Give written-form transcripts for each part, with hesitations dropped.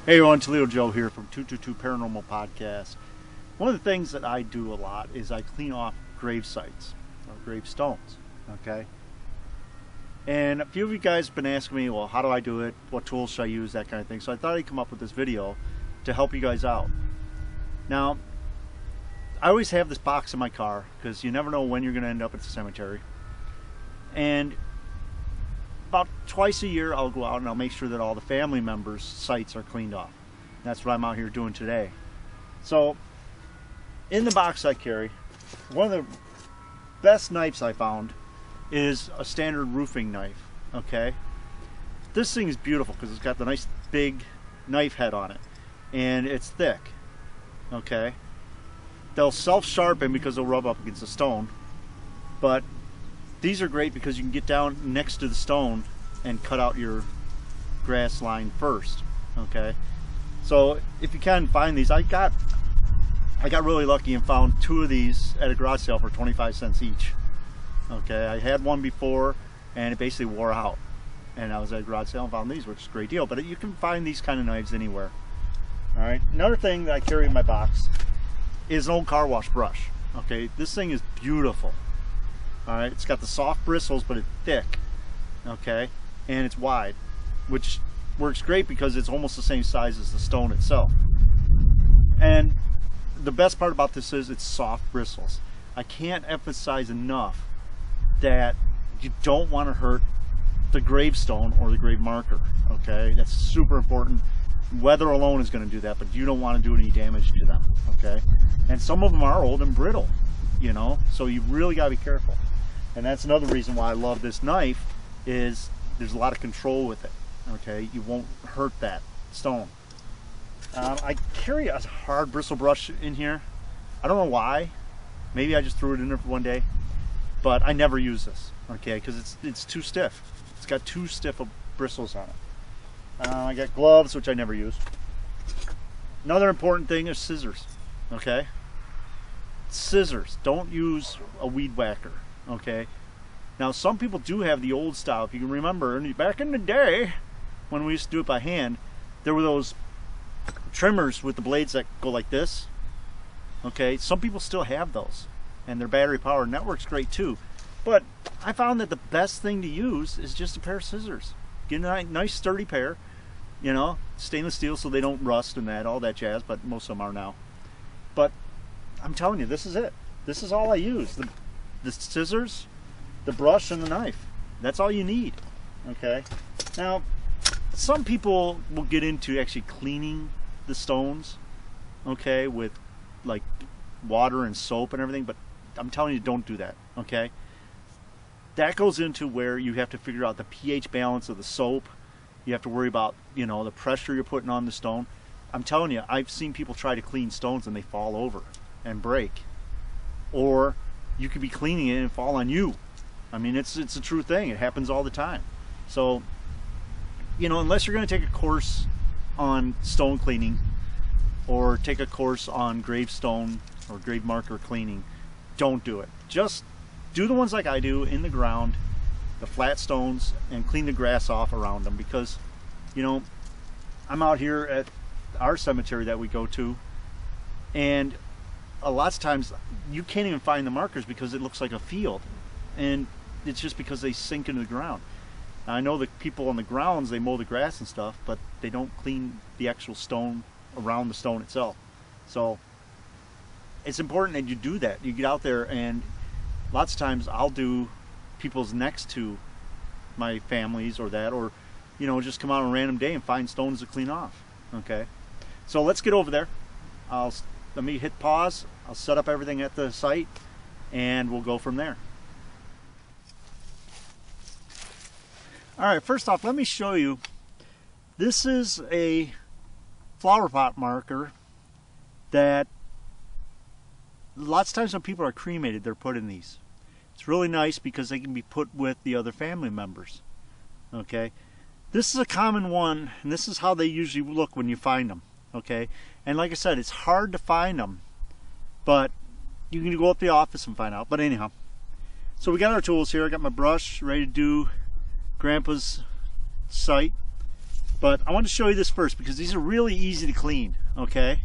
Hey everyone, Toledo Joe here from 222 Paranormal Podcast. One of the things that I do a lot is I clean off grave sites or gravestones, okay? And a few of you guys have been asking me, well, how do I do it? What tools should I use? That kind of thing. So I thought I'd come up with this video to help you guys out. Now, I always have this box in my car because you never know when you're going to end up at the cemetery. And about twice a year I'll go out and I'll make sure that all the family members' sites are cleaned off. That's what I'm out here doing today. So in the box I carry, one of the best knives I found is a standard roofing knife. Okay, this thing is beautiful because it's got the nice big knife head on it and it's thick. Okay, they'll self-sharpen because they'll rub up against the stone, but these are great because you can get down next to the stone and cut out your grass line first. Okay, so if you can find these, I got really lucky and found two of these at a garage sale for 25 cents each. Okay, I had one before and it basically wore out, and I was at a garage sale and found these, which is a great deal. But you can find these kind of knives anywhere. All right, another thing that I carry in my box is an old car wash brush. Okay, this thing is beautiful. All right, it's got the soft bristles, but it's thick, okay, and it's wide, which works great because it's almost the same size as the stone itself. And the best part about this is it's soft bristles. I can't emphasize enough that you don't want to hurt the gravestone or the grave marker, okay? That's super important. Weather alone is going to do that, but you don't want to do any damage to them, okay? And some of them are old and brittle, you know, so you really got to be careful. And that's another reason why I love this knife, is there's a lot of control with it. Okay, you won't hurt that stone. I carry a hard bristle brush in here. I don't know why. Maybe I just threw it in there for one day, but I never use this. Okay, because it's too stiff. It's got too stiff of bristles on it. I got gloves, which I never use. Another important thing is scissors. Okay, scissors. Don't use a weed whacker. Okay, now some people do have the old style. If you can remember, back in the day when we used to do it by hand, there were those trimmers with the blades that go like this. Okay, some people still have those and they're battery powered, and that works great too. But I found that the best thing to use is just a pair of scissors. Get a nice sturdy pair, you know, stainless steel so they don't rust and all that jazz, but most of them are now. But I'm telling you, this is it. This is all I use. The scissors, the brush, and the knife. That's all you need. Okay, now some people will get into actually cleaning the stones, okay, with like water and soap and everything, but I'm telling you, don't do that. Okay, that goes into where you have to figure out the pH balance of the soap. You have to worry about, you know, the pressure you're putting on the stone. I'm telling you, I've seen people try to clean stones and they fall over and break, or you could be cleaning it and fall on you. I mean, it's a true thing. It happens all the time. So, you know, unless you're going to take a course on stone cleaning or take a course on gravestone or grave marker cleaning, don't do it. Just do the ones like I do in the ground, the flat stones, and clean the grass off around them. Because, you know, I'm out here at our cemetery that we go to, and a lot of times you can't even find the markers because it looks like a field, and it's just because they sink into the ground. Now, I know the people on the grounds, they mow the grass and stuff, but they don't clean the actual stone around the stone itself. So it's important that you do that. You get out there, and lots of times I'll do people's next to my families or that, or, you know, just come out on a random day and find stones to clean off. Okay, so let's get over there. Let me hit pause. I'll set up everything at the site and we'll go from there. All right, first off, let me show you. This is a flower pot marker that lots of times when people are cremated, they're put in these. It's really nice because they can be put with the other family members. Okay, this is a common one, and this is how they usually look when you find them. Okay, and like I said, it's hard to find them, but you can go up to the office and find out. But anyhow, so we got our tools here. I got my brush ready to do Grandpa's site. But I want to show you this first because these are really easy to clean, okay?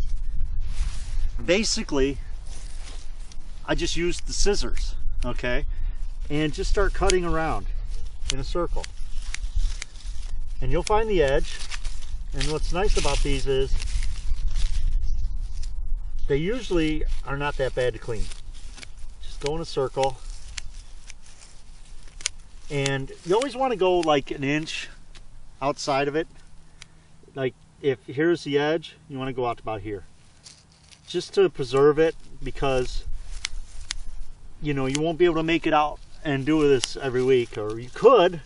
Basically, I just used the scissors, okay? And just start cutting around in a circle. And you'll find the edge. And what's nice about these is they usually are not that bad to clean. Just go in a circle. And you always want to go like an inch outside of it. Like if here's the edge, you want to go out to about here. Just to preserve it, because you know you won't be able to make it out and do this every week, or you could,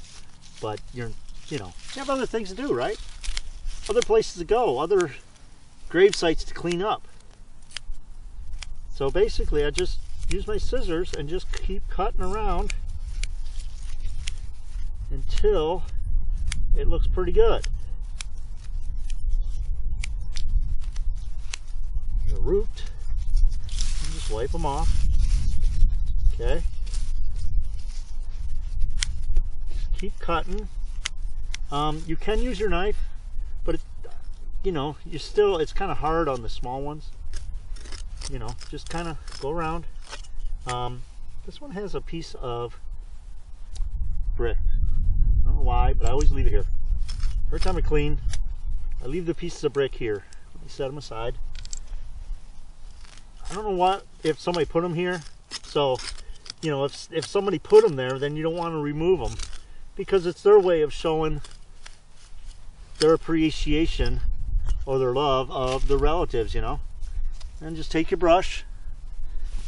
but you have other things to do, right? Other places to go, other grave sites to clean up. So basically I just use my scissors and just keep cutting around until it looks pretty good. The root, and just wipe them off. Okay. Just keep cutting. You can use your knife, but it's kind of hard on the small ones. Just kind of go around. This one has a piece of brick. I don't know why, but I always leave it here. Every time I clean, I leave the pieces of brick here. Let me set them aside. I don't know if somebody put them here. So, if somebody put them there, then you don't want to remove them, because it's their way of showing their appreciation or their love of the relatives, And just take your brush,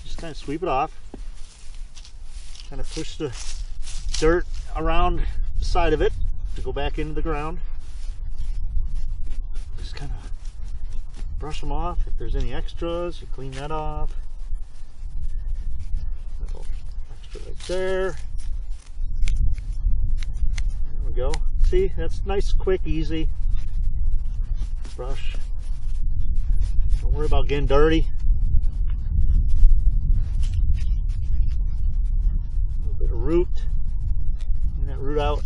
just kind of sweep it off, kind of push the dirt around the side of it to go back into the ground. Just kind of brush them off. If there's any extras, you clean that off. Little extra right there. There we go. See, that's nice, quick, easy. Brush. Don't worry about getting dirty. A little bit of root. Clean that root out.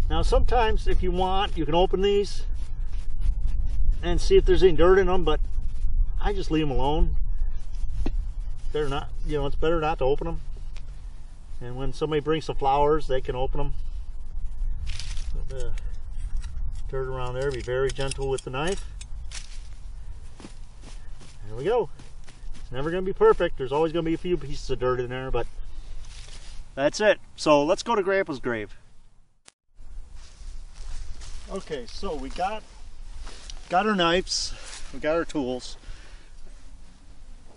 Now sometimes if you want, you can open these and see if there's any dirt in them, but I just leave them alone. They're not, it's better not to open them. And when somebody brings some flowers, they can open them. Put the dirt around there, be very gentle with the knife. There we go. It's never going to be perfect. There's always going to be a few pieces of dirt in there, but that's it. So let's go to Grandpa's grave. Okay, so we got our knives, we got our tools.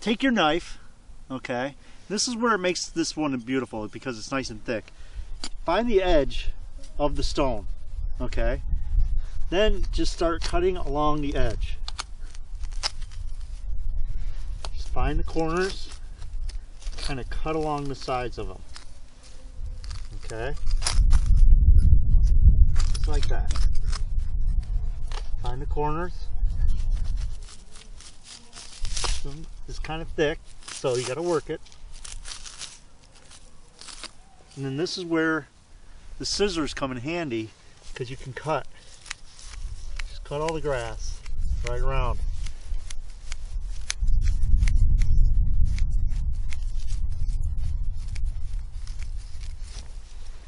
Take your knife, okay? This is where it makes this one beautiful, because it's nice and thick. Find the edge of the stone, okay? Then just start cutting along the edge. Just find the corners, kind of cut along the sides of them, okay? Just like that. Find the corners. It's kind of thick, so you got to work it. And then this is where the scissors come in handy, because you can cut. Just cut all the grass right around.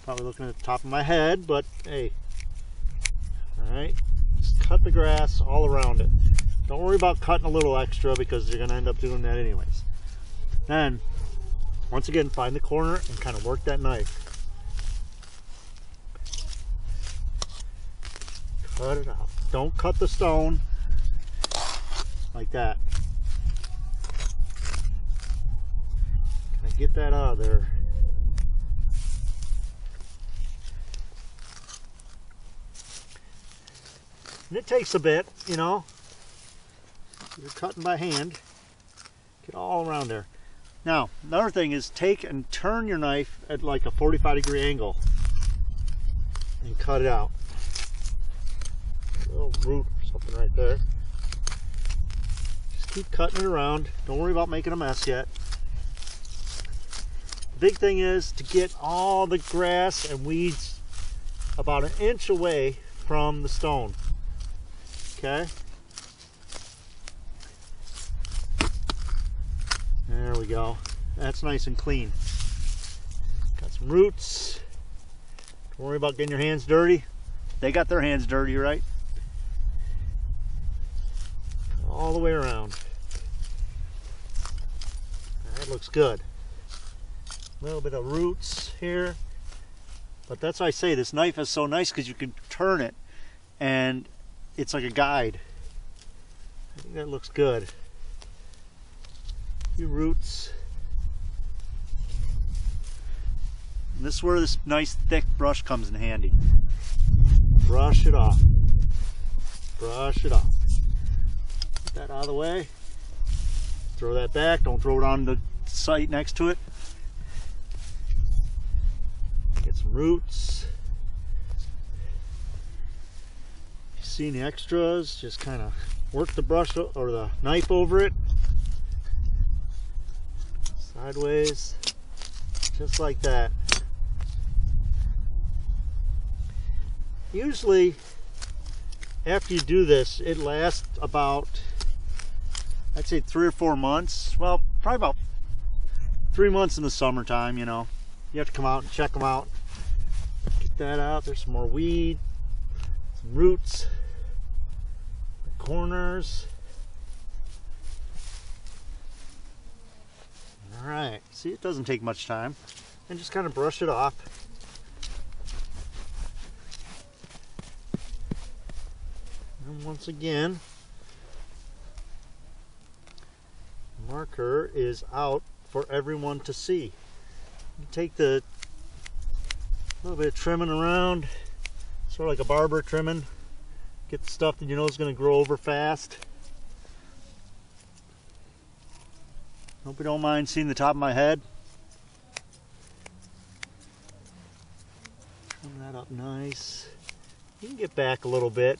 Probably looking at the top of my head, but hey. Alright. Cut the grass all around it. Don't worry about cutting a little extra, because you're going to end up doing that anyways. Then, once again, find the corner and kind of work that knife. Cut it out. Don't cut the stone like that. Can I get that out of there? And it takes a bit, you're cutting by hand. Get all around there. Now, another thing is take and turn your knife at like a 45-degree angle and cut it out. A little root or something right there. Just keep cutting it around. Don't worry about making a mess yet. The big thing is to get all the grass and weeds about 1 inch away from the stone. Okay. There we go. That's nice and clean. Got some roots. Don't worry about getting your hands dirty. They got their hands dirty, right? All the way around. That looks good. A little bit of roots here. But that's why I say this knife is so nice, because you can turn it and it's like a guide. I think that looks good. A few roots. And this is where this nice thick brush comes in handy. Brush it off. Brush it off. Get that out of the way. Throw that back. Don't throw it on the site next to it. Get some roots. If you see any extras, just kind of work the brush or the knife over it. Sideways. Just like that. Usually, after you do this, it lasts about, I'd say 3 or 4 months. Well, probably about 3 months in the summertime, you know. You have to come out and check them out. Get that out. There's some more weed, some roots, the corners. All right. See, it doesn't take much time. And just kind of brush it off. And once again, the marker is out for everyone to see. You take the little bit of trimming around, sort of like a barber trimming. Get the stuff that you know is going to grow over fast. Hope you don't mind seeing the top of my head. Trim that up nice. You can get back a little bit.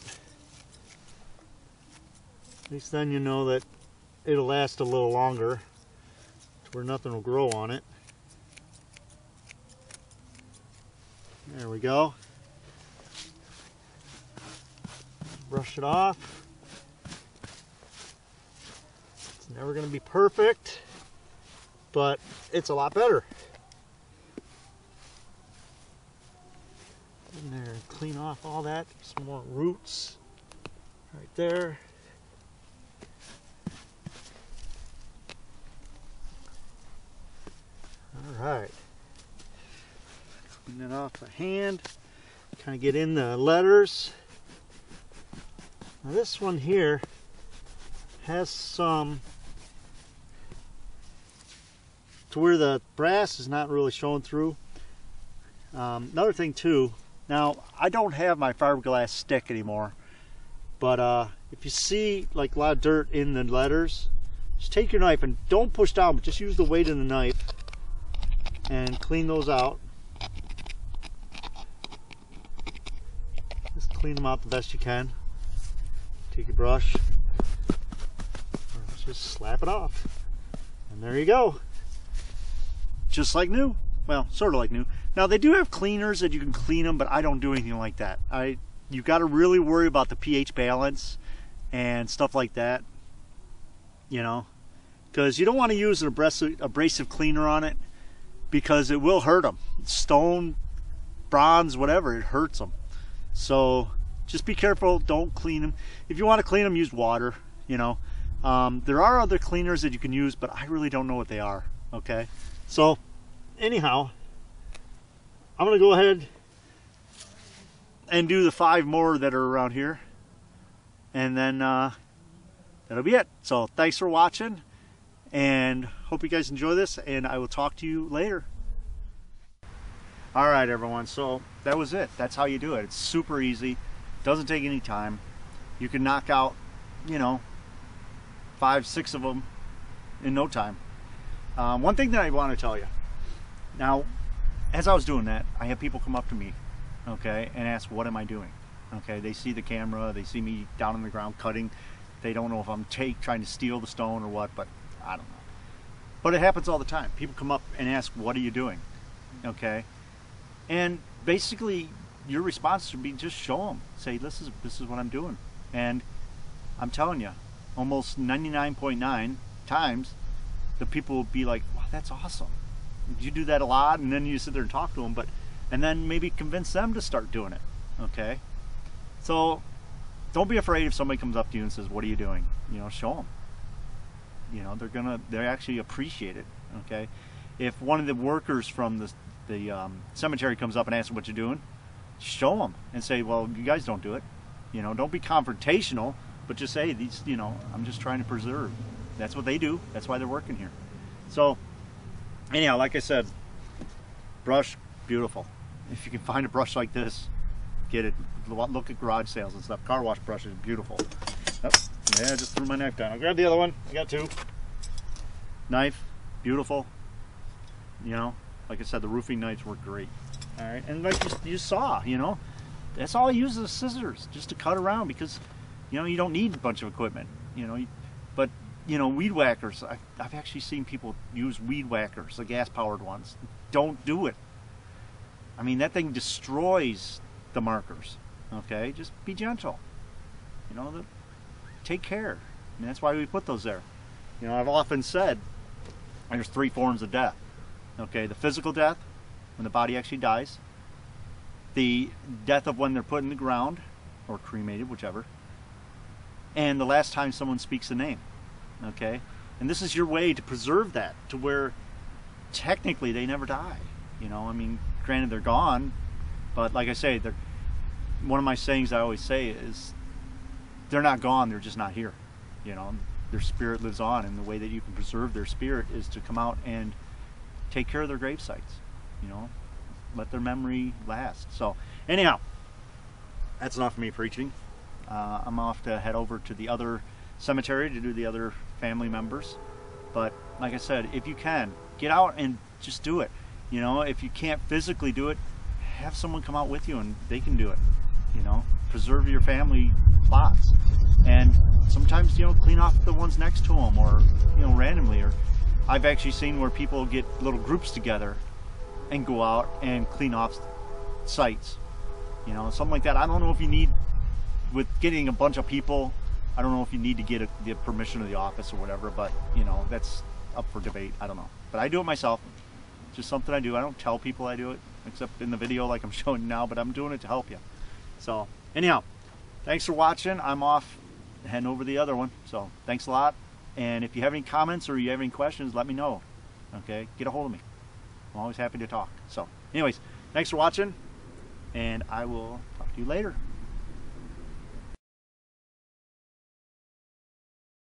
At least then you know that it'll last a little longer, to where nothing will grow on it. There we go. Brush it off. It's never going to be perfect, but it's a lot better. In there, clean off all that. Some more roots right there. Alright, clean it off the hand, kind of get in the letters. Now this one here has some, to where the brass is not really showing through. Another thing too, now I don't have my fiberglass stick anymore, but if you see like a lot of dirt in the letters, just take your knife and don't push down, but just use the weight of the knife and clean those out. Just clean them out the best you can. Take your brush, just slap it off, and there you go. Just like new. Well, sort of like new. Now they do have cleaners that you can clean them, but I don't do anything like that. You got to really worry about the pH balance and stuff like that, you know, because you don't want to use an abrasive cleaner on it, because it will hurt them. Stone, bronze, whatever, it hurts them. So just be careful, don't clean them. If you want to clean them, use water, you know. There are other cleaners that you can use, but I really don't know what they are, okay? So anyhow, I'm going to go ahead and do the 5 more that are around here, and then that'll be it. So thanks for watching, and hope you guys enjoy this, and I will talk to you later. All right, everyone, so that was it. That's how you do it. It's super easy. Doesn't take any time. You can knock out, you know, 5, 6 of them in no time. One thing that I want to tell you. Now, as I was doing that, I had people come up to me, okay, and ask, what am I doing? Okay, they see the camera, they see me down on the ground cutting. They don't know if I'm trying to steal the stone or what, but I don't know. But it happens all the time. People come up and ask, what are you doing? Okay, and basically your response should be just show them. Say, this is what I'm doing. And I'm telling you, almost 99.9 times, the people will be like, wow, that's awesome. You do that a lot, and then you sit there and talk to them, and then maybe convince them to start doing it. Okay? So don't be afraid if somebody comes up to you and says, what are you doing? You know, show them. You know, they actually appreciate it. Okay? If one of the workers from the cemetery comes up and asks what you're doing, show them and say, well, you guys don't do it. You know, don't be confrontational, but just say, these, you know, I'm just trying to preserve. That's what they do. That's why they're working here. So anyhow, like I said, brush, beautiful. If you can find a brush like this, get it. Look at garage sales and stuff. Car wash brush is beautiful. Oh, yeah, I just threw my knife down. I'll grab the other one. I got two. Knife, beautiful. You know, like I said, the roofing knives work great. All right, and like you saw, you know, that's all I use is scissors, just to cut around, because, you know, you don't need a bunch of equipment, you know. But, you know, weed whackers, I've actually seen people use weed whackers, the gas-powered ones. Don't do it. I mean, that thing destroys the markers, okay? Just be gentle. You know, take care. I mean, that's why we put those there. You know, I've often said there's 3 forms of death. Okay, the physical death, when the body actually dies. The death of when they're put in the ground, or cremated, whichever. And the last time someone speaks the name. Okay? And this is your way to preserve that, to where technically they never die. You know, I mean, granted they're gone, but like I say, one of my sayings I always say is, they're not gone, they're just not here. You know, their spirit lives on, and the way that you can preserve their spirit is to come out and take care of their grave sites. You know, let their memory last. So anyhow, that's enough of me preaching. I'm off to head over to the other cemetery to do the other family members. But like I said, if you can, get out and just do it. You know, if you can't physically do it, have someone come out with you and they can do it. You know, preserve your family plots. And sometimes, you know, clean off the ones next to them, or, you know, randomly. Or I've actually seen where people get little groups together and go out and clean off sites, you know, something like that. I don't know if you need, with getting a bunch of people, I don't know if you need to get the permission of the office or whatever, but, you know, that's up for debate. I don't know, but I do it myself. It's just something I do. I don't tell people I do it, except in the video like I'm showing now, but I'm doing it to help you. So anyhow, thanks for watching. I'm off heading over the other one, so thanks a lot. And if you have any comments or you have any questions, let me know. Okay, get a hold of me. I'm always happy to talk. So anyways, thanks for watching, and I will talk to you later.